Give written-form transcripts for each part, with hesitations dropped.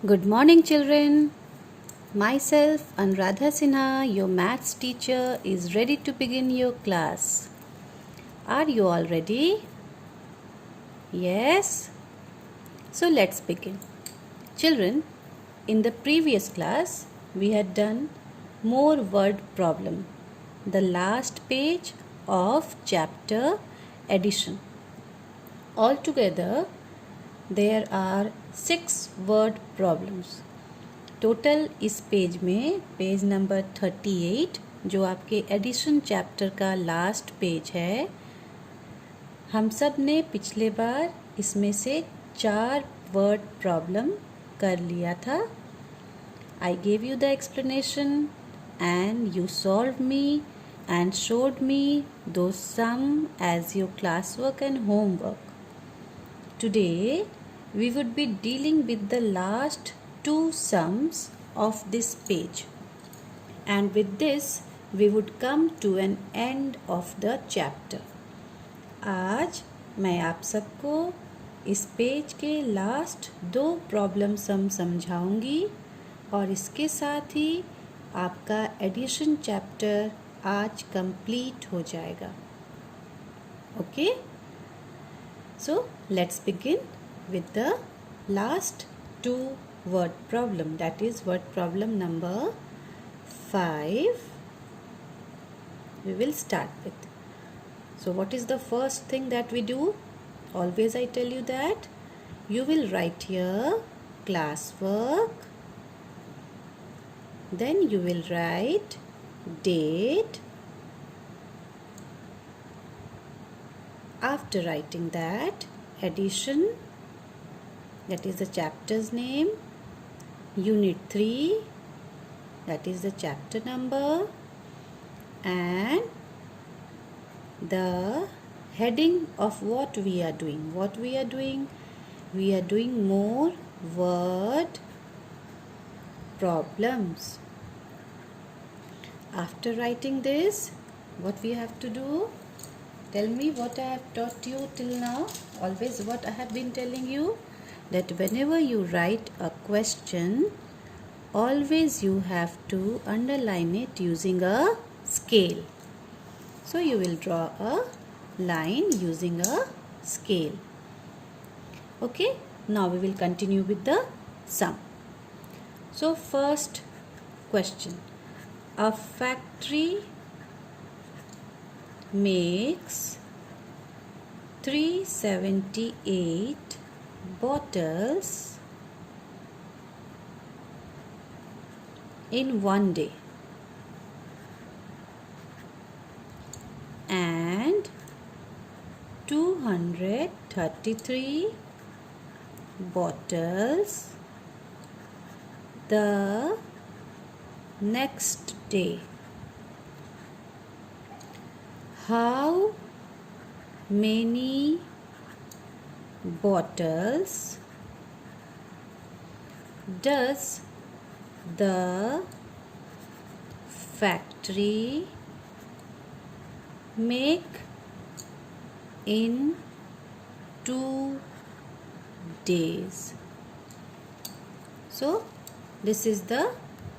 Good morning, children. Myself, Anuradha Sinha, your maths teacher, is ready to begin your class. Are you all ready? Yes? So let's begin. Children, in the previous class, we had done more word problem, the last page of chapter addition. Altogether, there are 6 word problems. Total इस page में page number 38 जो आपके addition chapter का last page है, हम सब ने पिछले बार इसमें से 4 वर्ड प्रॉब्लम कर लिया था. I gave you the explanation and you solve me and showed me two sum as your class work and homework. Today we would be dealing with the last 2 sums of this page, and with this we would come to an end of the chapter. आज मैं आप सबको इस page के last 2 problem some समझाऊंगी और इसके साथ ही आपका एडिशन चैप्टर आज कंप्लीट हो जाएगा. Okay, so let's begin with the last 2 word problem, that is word problem number 5 we will start with. So what is the first thing that we do? Always I tell you that you will write here classwork, then you will write date. After writing that, addition, that is the chapter's name, unit 3, that is the chapter number, and the heading of what we are doing. We are doing more word problems. After writing this, what we have to do? Tell me what I have taught you till now. Always what I have been telling you, that whenever you write a question, always you have to underline it using a scale. So you will draw a line using a scale. Okay, now we will continue with the sum. So first question, a factory makes 378 bottles in one day and 233 bottles the next day. How many bottles does the factory make in 2 days? So this is the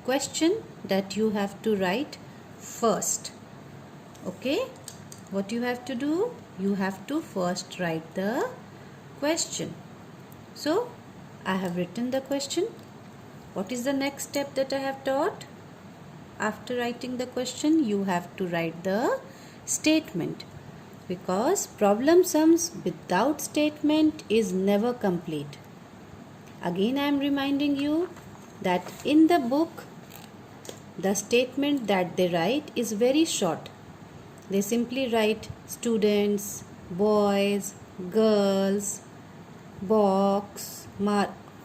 question that you have to write first. Okay, what you have to do? You have to first write the question. So I have written the question. What is the next step that I have taught? After writing the question, you have to write the statement, because problem sums without statement is never complete. Again I am reminding you that in the book the statement that they write is very short. They simply write students, boys, girls, box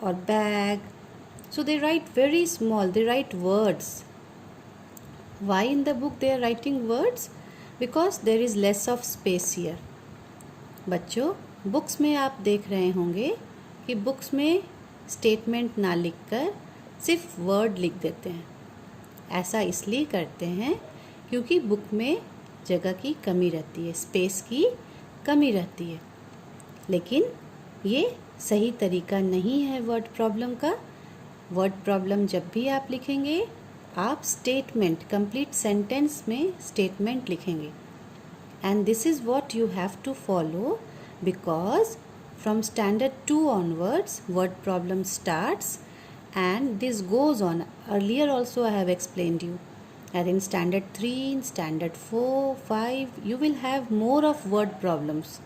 or bag. So they write very small, they write words. Why in the book they are writing words? Because there is less of space here. बच्चों, books में आप देख रहे होंगे कि books में statement ना लिखकर सिर्फ वर्ड लिख देते हैं. ऐसा इसलिए करते हैं क्योंकि बुक में जगह की कमी रहती है, स्पेस की कमी रहती है. लेकिन ये सही तरीका नहीं है वर्ड प्रॉब्लम का. वर्ड प्रॉब्लम जब भी आप लिखेंगे आप स्टेटमेंट, कंप्लीट सेंटेंस में स्टेटमेंट लिखेंगे. And this is what you have to follow, because from standard 2 onwards word problem starts and this goes on. Earlier also I have explained you that in standard 3, in standard 4, 5 you will have more of word problems,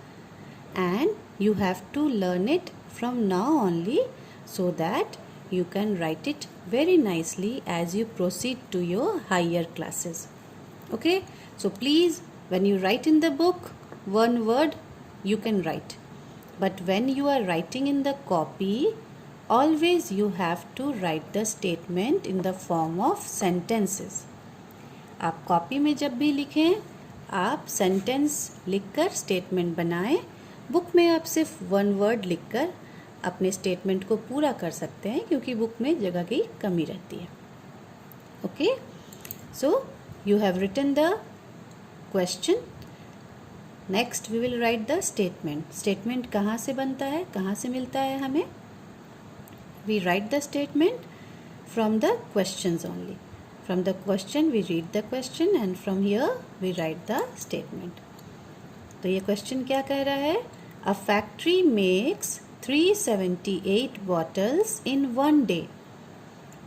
and you have to learn it from now only so that you can write it very nicely as you proceed to your higher classes. Okay, so please, when you write in the book, one word you can write. But when you are writing in the copy, always you have to write the statement in the form of sentences. आप copy में जब भी लिखें, आप sentence लिखकर statement बनाएं. Book में आप सिर्फ वन वर्ड लिखकर अपने स्टेटमेंट को पूरा कर सकते हैं, क्योंकि बुक में जगह की कमी रहती है. Okay, so you have written the question. Next we will write the statement. Statement कहाँ से बनता है, कहाँ से मिलता है हमें? We write the statement from the questions only. From the question we read the question and from here we write the statement. तो ये question क्या कह रहा है? A factory makes 378 bottles in one day.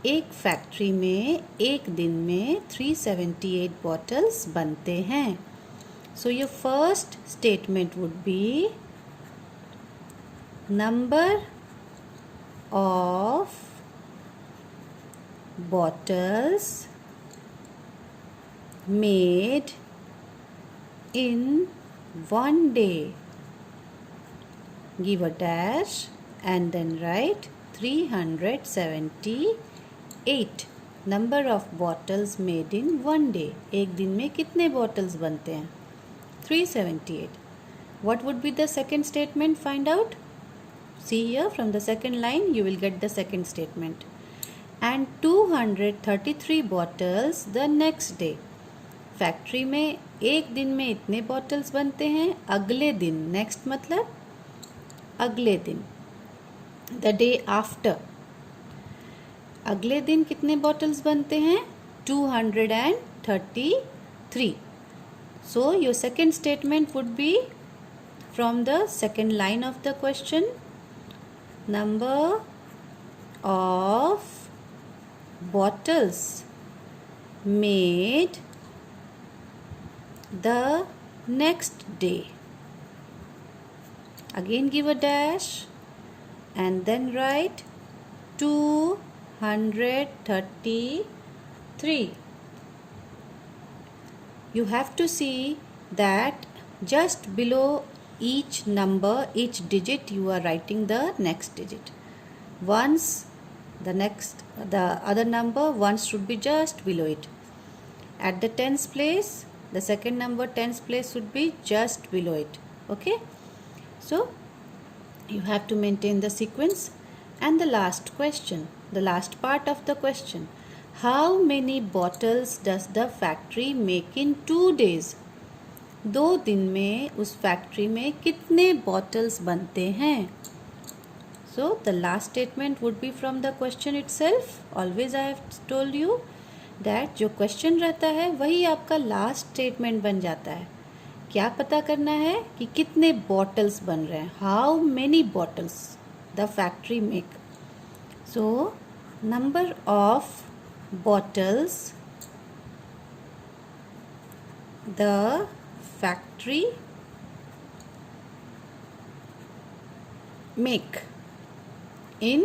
एक फैक्ट्री में एक दिन में 378 बॉटल्स बनते हैं. So your first statement would be number of bottles made in one day. Give a dash and then write 378 number of bottles made in one day. एक दिन में कितने बॉटल्स बनते हैं? 378. What would be the second statement? Find out. See here, from the second line you will get the second statement. And 233 bottles the next day. Factory में एक दिन में इतने बॉटल्स बनते हैं, अगले दिन. नेक्स्ट मतलब अगले दिन, द डे आफ्टर. अगले दिन कितने बॉटल्स बनते हैं? 233. So your second statement would be from the second line of the question. Number of bottles made the next day. Again give a dash and then write 233. You have to see that just below each number, each digit, you are writing the next digit. Once the other number once should be just below it. At the tens place, the second number tens place should be just below it. Okay, so you have to maintain the sequence. And the last question, the last part of the question, how many bottles does the factory make in 2 days? 2 दिन में उस factory में कितने bottles बनते हैं? So the last statement would be from the question itself. Always I have told you that जो question रहता है वही आपका last statement बन जाता है. क्या पता करना है कि कितने बॉटल्स बन रहे हैं. How many bottles the factory make? So number of bottles the factory make in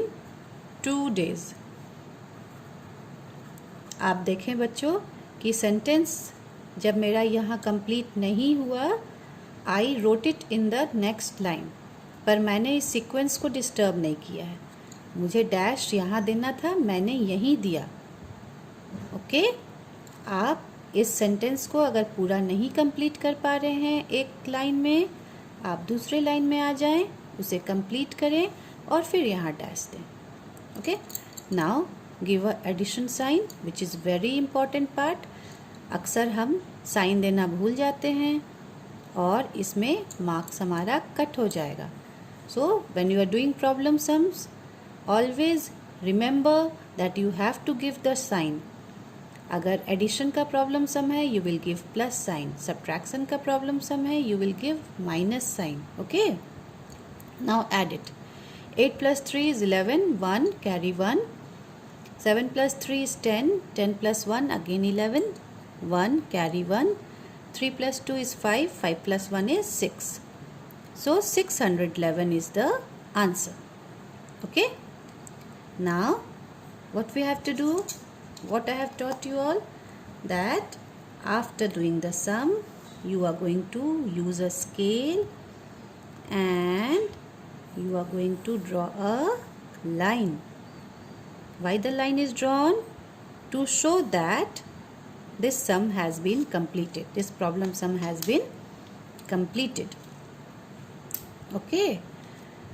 2 days. आप देखें बच्चों कि सेंटेंस जब मेरा यहाँ कंप्लीट नहीं हुआ, I wrote it in the next line, पर मैंने इस सीक्वेंस को डिस्टर्ब नहीं किया है. मुझे डैश यहाँ देना था, मैंने यहीं दिया. ओके, आप इस सेंटेंस को अगर पूरा नहीं कंप्लीट कर पा रहे हैं एक लाइन में, आप दूसरे लाइन में आ जाएं, उसे कंप्लीट करें और फिर यहाँ डैश दें. Okay, now give a addition sign which is very important part. अक्सर हम साइन देना भूल जाते हैं और इसमें मार्क्स हमारा कट हो जाएगा. So when you are doing problem sums, always Remember that you have to give the sign. अगर एडिशन का प्रॉब्लम सम है you will give plus sign, subtraction का प्रॉब्लम सम है you will give minus sign. Okay, now add it. 8 plus 3 is 11, 1 carry 1. 7 plus 3 is 10, 10 plus 1 again 11, 1 carry 1. 3 plus 2 is 5, 5 plus 1 is 6. So 611 is the answer. Okay, now what we have to do, what I have taught you all, that after doing the sum you are going to use a scale and you are going to draw a line. Why the line is drawn? To show that this sum has been completed, this problem sum has been completed. Okay,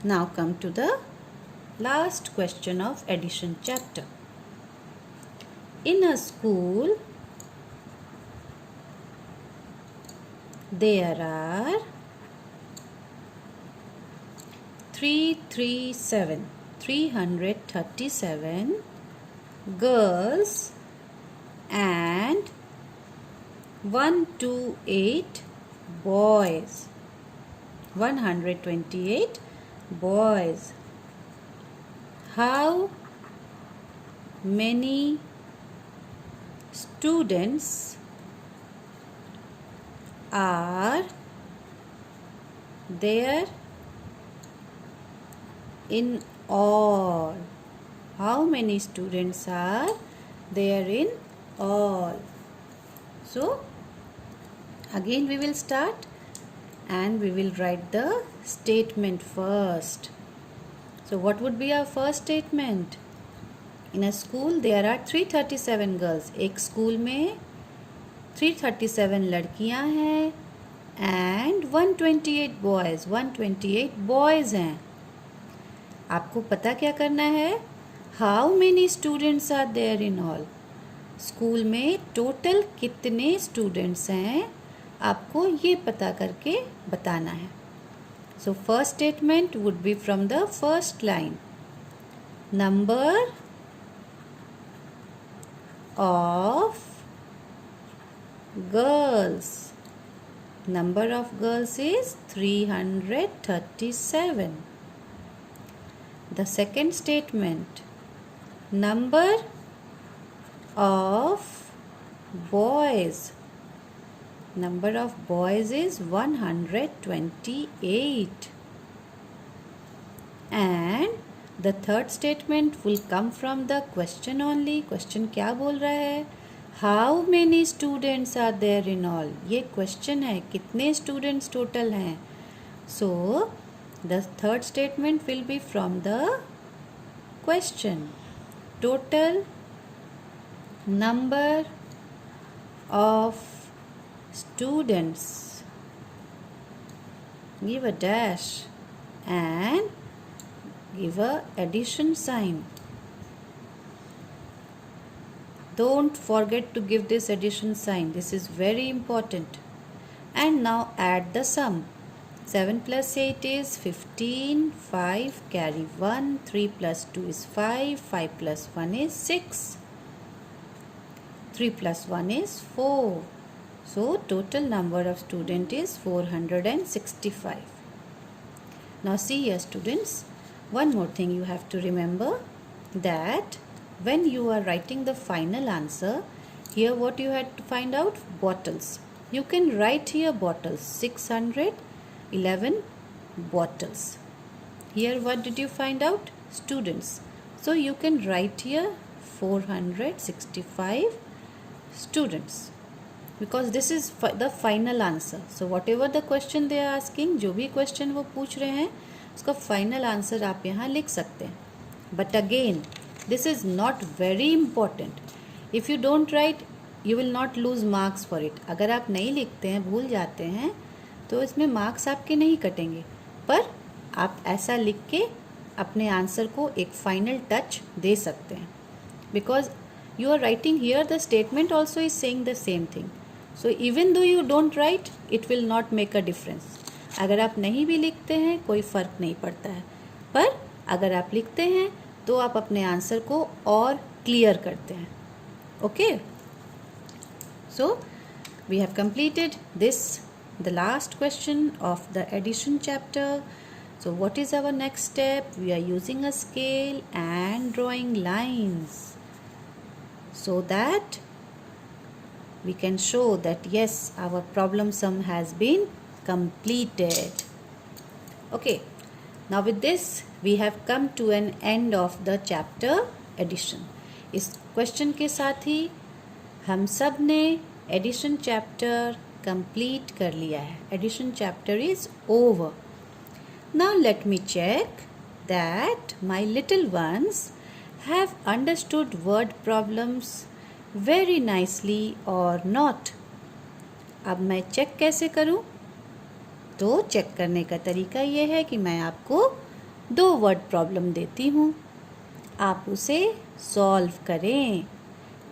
now come to the last question of addition chapter. In a school, there are 337 girls and 128 boys. 128 boys. How many students are there in all? How many students are there in all? So again we will start and we will write the statement first. So what would be our first statement? In a school there are 337 girls. एक school में 337 लड़कियां हैं and 128 boys. 128 boys हैं. आपको पता क्या करना है? How many students are there in all? School में टोटल कितने स्टूडेंट्स हैं आपको ये पता करके बताना है. So first statement would be from the first line. Number of girls. Number of girls is 337. The second statement. Number of boys. Number of boys is 128. And the third statement will come from the question only. Question क्या बोल रहा है? How many students are there in all? ये question है, कितने students total हैं? So the third statement will be from the question. Total number of students. Give a dash and give a addition sign. Don't forget to give this addition sign. This is very important. And now add the sum. 7 plus 8 is 15. 5 carry 1. 3 plus 2 is 5. 5 plus 1 is 6. 3 plus 1 is 4. So total number of student is 465. Now see here students, one more thing you have to remember, that when you are writing the final answer, here what you had to find out? Bottles. You can write here bottles, 611 bottles. Here what did you find out? Students. So you can write here 465 students. Because this is the final answer. So whatever the question they are asking, जो भी question वो पूछ रहे हैं उसका final answer आप यहाँ लिख सकते हैं. But again, this is not very important. If you don't write, you will not lose marks for it. अगर आप नहीं लिखते हैं, भूल जाते हैं, तो इसमें marks आपके नहीं कटेंगे. पर आप ऐसा लिख के अपने आंसर को एक final touch दे सकते हैं. Because you are writing here, the statement also is saying the same thing. So even though you don't write, it will not make a difference. अगर आप नहीं भी लिखते हैं कोई फ़र्क नहीं पड़ता है, पर अगर आप लिखते हैं तो आप अपने आंसर को और क्लियर करते हैं. Okay, so we have completed this, the last question of the addition chapter. So what is our next step? We are using a scale and drawing lines so that we can show that yes, our problem sum has been completed. Okay, now with this we have come to an end of the chapter addition. इस question के साथ ही हम सब ने addition chapter complete कर लिया है. Addition chapter is over. Now let me check that my little ones have understood word problems very nicely or not. अब मैं चेक कैसे करूं? तो चेक करने का तरीका ये है कि मैं आपको 2 वर्ड प्रॉब्लम देती हूँ. आप उसे सॉल्व करें.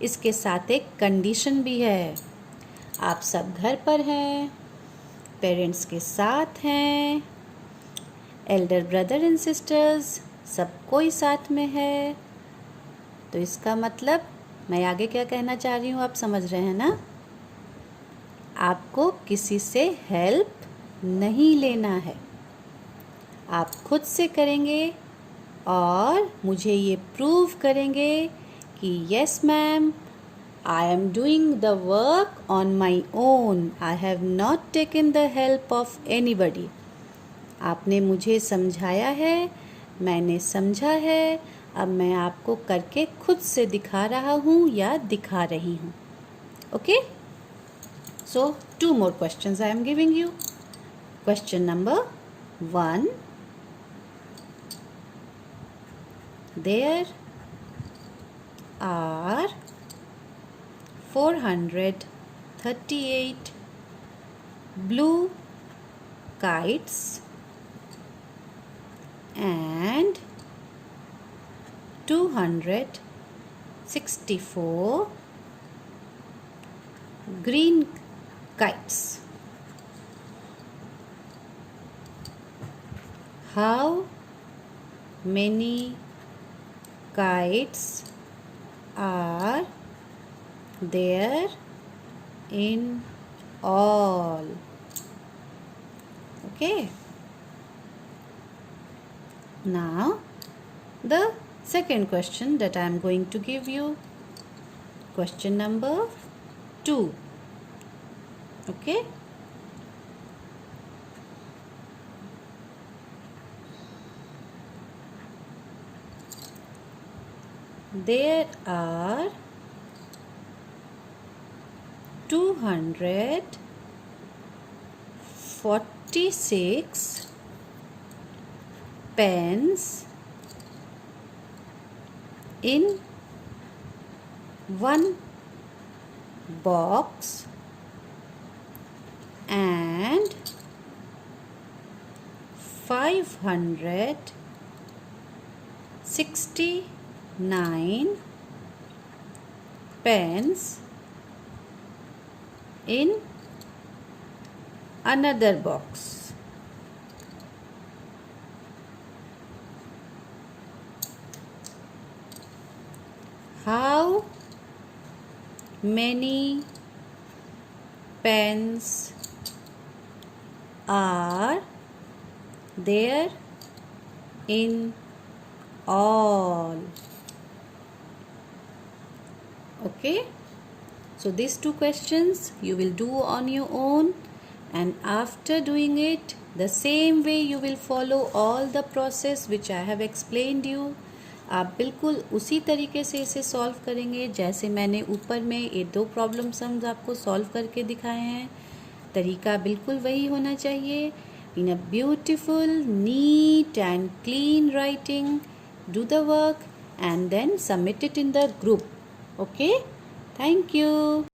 इसके साथ एक कंडीशन भी है. आप सब घर पर हैं, पेरेंट्स के साथ हैं, एल्डर ब्रदर एंड सिस्टर्स सब कोई साथ में है. तो इसका मतलब मैं आगे क्या कहना चाह रही हूँ आप समझ रहे हैं ना. आपको किसी से हेल्प नहीं लेना है. आप खुद से करेंगे और मुझे ये प्रूव करेंगे कि yes ma'am, I am doing the work on my own. I have not taken the help of anybody. आपने मुझे समझाया है, मैंने समझा है, अब मैं आपको करके खुद से दिखा रहा हूँ या दिखा रही हूँ. Okay, so 2 more questions I am giving you. Question number 1. There are 438 blue kites and 264 green kites. How many kites are there in all? Okay, now the second question that I am going to give you, question number 2. Okay, there are 246 pens in one box and 569 pens in another box. How many pens are there in all? Okay, so these 2 questions you will do on your own, and after doing it the same way you will follow all the process which I have explained you. आप बिल्कुल उसी तरीके से इसे solve करेंगे जैसे मैंने ऊपर में ये 2 प्रॉब्लम सम्स आपको सॉल्व करके दिखाए हैं. तरीका बिल्कुल वही होना चाहिए. In a beautiful, neat and clean writing, do the work and then submit it in the group. Okay, thank you.